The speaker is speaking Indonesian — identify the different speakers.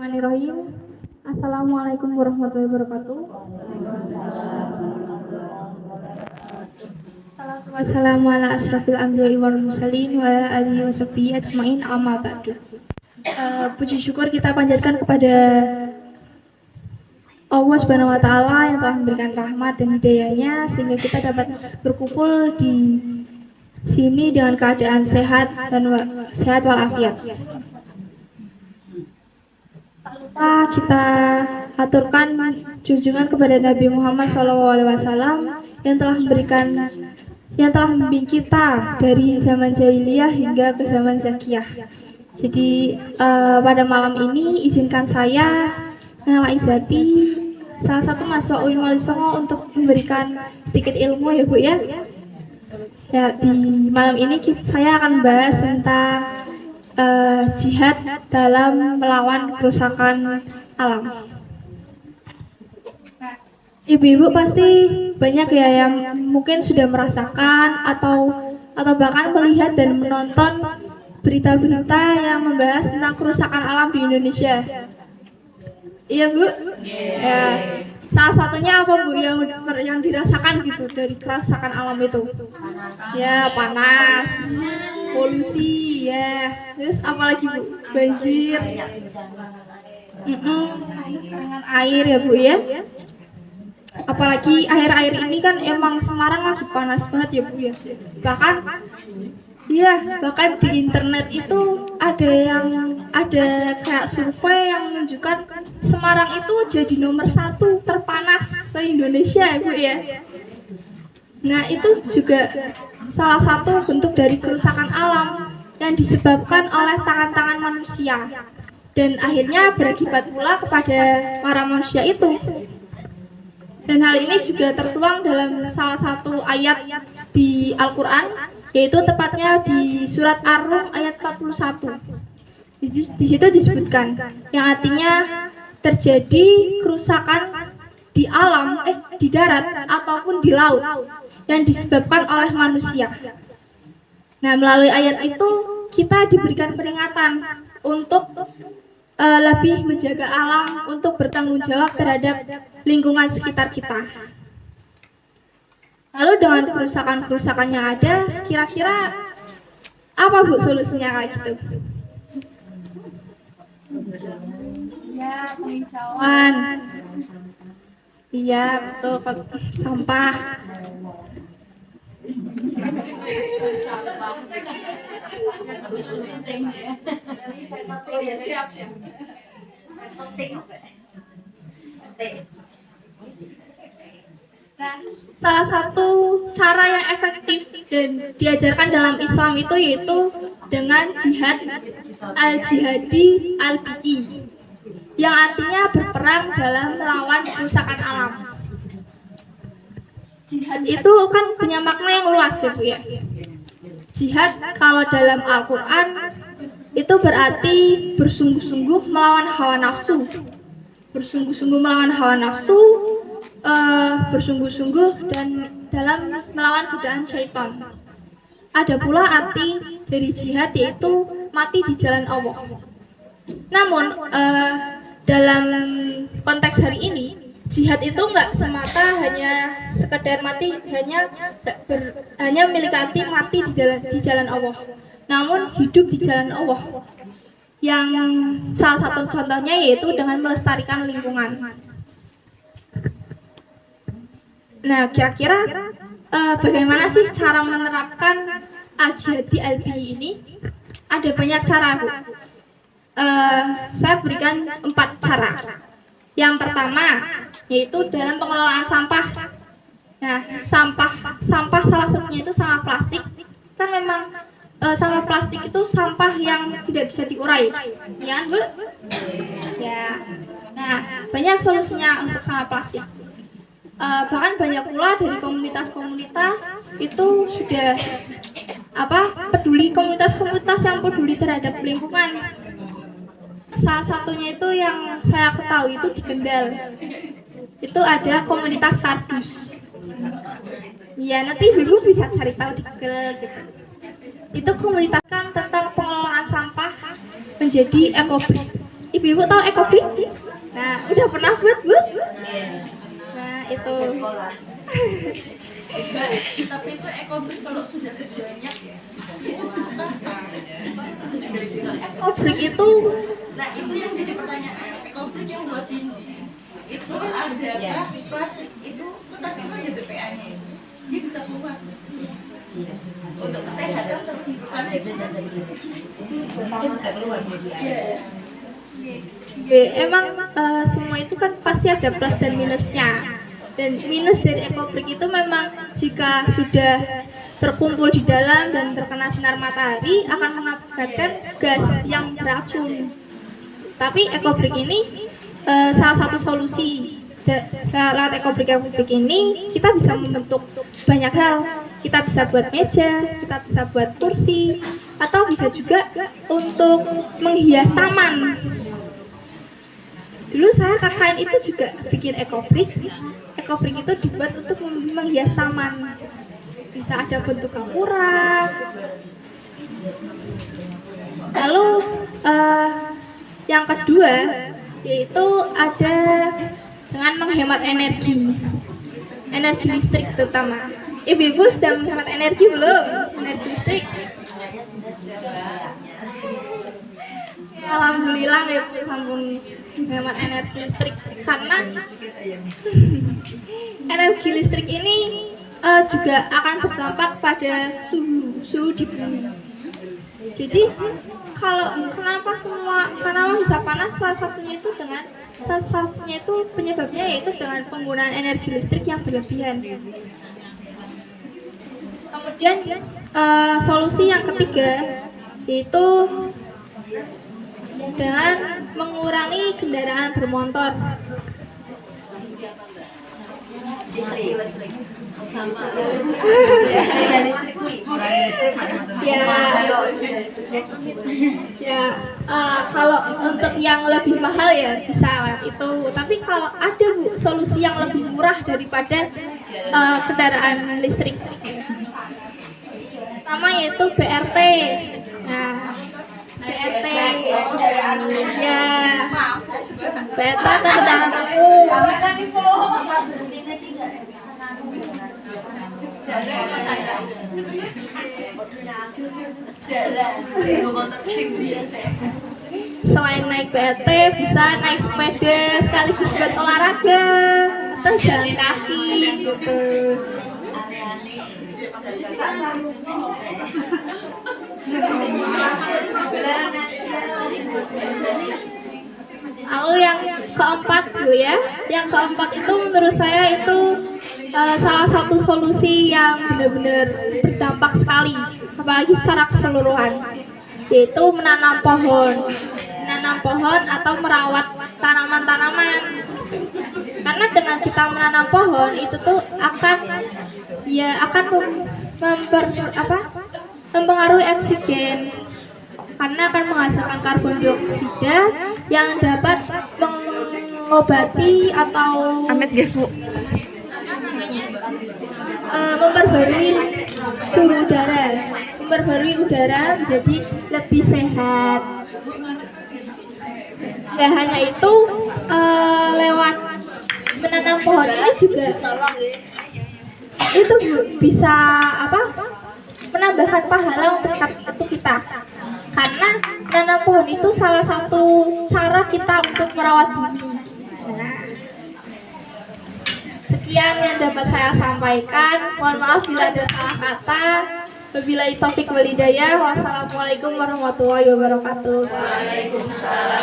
Speaker 1: Bismillahirrahmanirrahim. Assalamualaikum warahmatullahi wabarakatuh. Wassalamu ala asrafil anbiya'i wal mursalin wa ala alihi wa sahbihi ajmain amma ba'du. Puji syukur kita panjatkan kepada Allah Subhanahu wa taala yang telah memberikan rahmat dan hidayahnya sehingga kita dapat berkumpul di sini dengan keadaan sehat dan sehat walafiat. Kita aturkan junjungan kepada Nabi Muhammad SAW yang telah membimbing kita dari zaman jahiliyah hingga ke zaman zakiyah. Jadi pada malam ini izinkan saya Nala Izati, salah satu mahasiswa UIN Wali Songo, untuk memberikan sedikit ilmu ya Bu ya. Ya, di malam ini saya akan bahas tentang jihad dalam melawan kerusakan alam. Ibu-ibu pasti banyak ya yang mungkin sudah merasakan atau bahkan melihat dan menonton berita-berita yang membahas tentang kerusakan alam di Indonesia. Iya Bu? Ya. Salah satunya apa Bu yang dirasakan gitu dari kerusakan alam itu? Ya, panas, polusi, ya. Terus apalagi Bu? Banjir. Dengan air ya Bu ya. Apalagi akhir-akhir ini kan emang Semarang lagi panas banget ya Bu ya. Bahkan di internet itu ada kayak survei yang menunjukkan Semarang itu jadi nomor 1 terpanas se-Indonesia ya Bu ya. Nah itu juga salah satu bentuk dari kerusakan alam yang disebabkan oleh tangan-tangan manusia dan akhirnya berakibat pula kepada para manusia itu. Dan hal ini juga tertuang dalam salah satu ayat di Al-Quran, yaitu tepatnya di surat Ar-Rum ayat 41. Di situ disebutkan yang artinya terjadi kerusakan di alam, di darat ataupun di laut yang disebabkan oleh manusia. Nah, melalui ayat itu kita diberikan peringatan untuk lebih menjaga alam, untuk bertanggung jawab terhadap lingkungan sekitar kita. Lalu dengan kerusakan-kerusakan yang ada, kira-kira apa Bu solusinya kayak gitu? Ya, penghijauan. Iya, betul, sampah. Nah, salah satu cara yang efektif dan diajarkan dalam Islam itu yaitu dengan jihad al-jihadi al-bi'i, yang artinya berperang dalam melawan kerusakan alam. Jihad itu kan punya makna yang luas ya Bu ya. Jihad kalau dalam Al-Quran itu berarti bersungguh-sungguh melawan hawa nafsu. Bersungguh-sungguh melawan hawa nafsu, bersungguh-sungguh dan dalam melawan godaan syaitan. Ada pula arti dari jihad yaitu mati di jalan Allah. Namun dalam konteks hari ini, jihad itu nggak semata hanya sekedar mati, hanya memiliki arti mati di jalan Allah. Namun hidup di jalan Allah. Yang salah satu contohnya yaitu dengan melestarikan lingkungan. Nah, kira-kira bagaimana sih cara menerapkan al-jihadi al-bi'i ini? Ada banyak cara Bu. Saya berikan 4 cara. Yang pertama yaitu dalam pengelolaan sampah. Nah, sampah salah satunya itu sampah plastik. Kan memang sampah plastik itu sampah yang tidak bisa diurai, ya Bu? Ya. Nah, banyak solusinya untuk sampah plastik. Bahkan banyak pula dari komunitas-komunitas itu sudah peduli, komunitas-komunitas yang peduli terhadap lingkungan. Salah satunya itu yang saya ketahui itu di Kendal. Itu ada komunitas kardus. Ya, nanti Ibu bisa cari tahu di Google gitu. Itu komunitas kan tentang pengelolaan sampah menjadi ekobrik. Ibu-ibu tahu ekobrik? Nah, udah pernah buat, Bu? Nah, itu.
Speaker 2: Tapi itu ekobrik kalau sudah banyak ya.
Speaker 1: Ekobrik itu,
Speaker 2: Nah itu yang jadi pertanyaan. Ekobrik yang buat dinding itu adakah plastik itu plastik itu ada BPA-nya ya? Dia bisa keluar untuk kesehatan terhidupan itu juga keluar
Speaker 1: emang semua itu kan pasti ada plus dan minusnya. Dan minus dari ekobrik itu memang jika sudah terkumpul di dalam dan terkena sinar matahari akan mengakibatkan gas yang beracun. Tapi ekobrik ini salah satu solusi. Lewat ekobrik ini kita bisa membentuk banyak hal. Kita bisa buat meja, kita bisa buat kursi, atau bisa juga untuk menghias taman. Dulu saya KKN itu juga bikin ekobrik. Ekobrik itu dibuat untuk menghias taman. Bisa ada bentuk kapura. Lalu yang kedua yaitu ada dengan menghemat energi listrik terutama. Ibu-ibu sudah menghemat energi belum? Energi listrik? Alhamdulillah ya Bu, sampun menghemat energi listrik karena energi listrik ini juga akan berdampak pada suhu di bumi. Jadi kalau kenapa bisa panas, salah satunya itu penyebabnya yaitu dengan penggunaan energi listrik yang berlebihan. Kemudian solusi yang ketiga yaitu dengan mengurangi kendaraan bermotor. Kalau untuk yang lebih mahal ya bisa itu. Tapi kalau ada Bu solusi yang lebih murah daripada kendaraan listrik, pertama yaitu BRT. Nah, BRT ya, BRT atau kendaraan umum. Selain naik BRT bisa naik sepeda sekaligus buat olahraga atau jalan kaki gitu. Lalu yang keempat Bu ya, yang keempat itu menurut saya itu salah satu solusi yang benar-benar berdampak sekali, apalagi secara keseluruhan, yaitu menanam pohon atau merawat tanaman-tanaman. Karena dengan kita menanam pohon itu tuh akan mempengaruhi oksigen, karena akan menghasilkan karbon dioksida yang dapat mengobati atau memperbarui suhu udara, memperbarui udara menjadi lebih sehat. Gak hanya itu, lewat menanam pohon ini juga itu bisa menambahkan pahala untuk kita. Karena menanam pohon itu salah satu cara kita untuk merawat bumi. Sekian yang dapat saya sampaikan. Mohon maaf bila ada salah kata. Wabillahi taufik wal hidayah. Wassalamualaikum warahmatullahi wabarakatuh.
Speaker 2: Waalaikumsalam.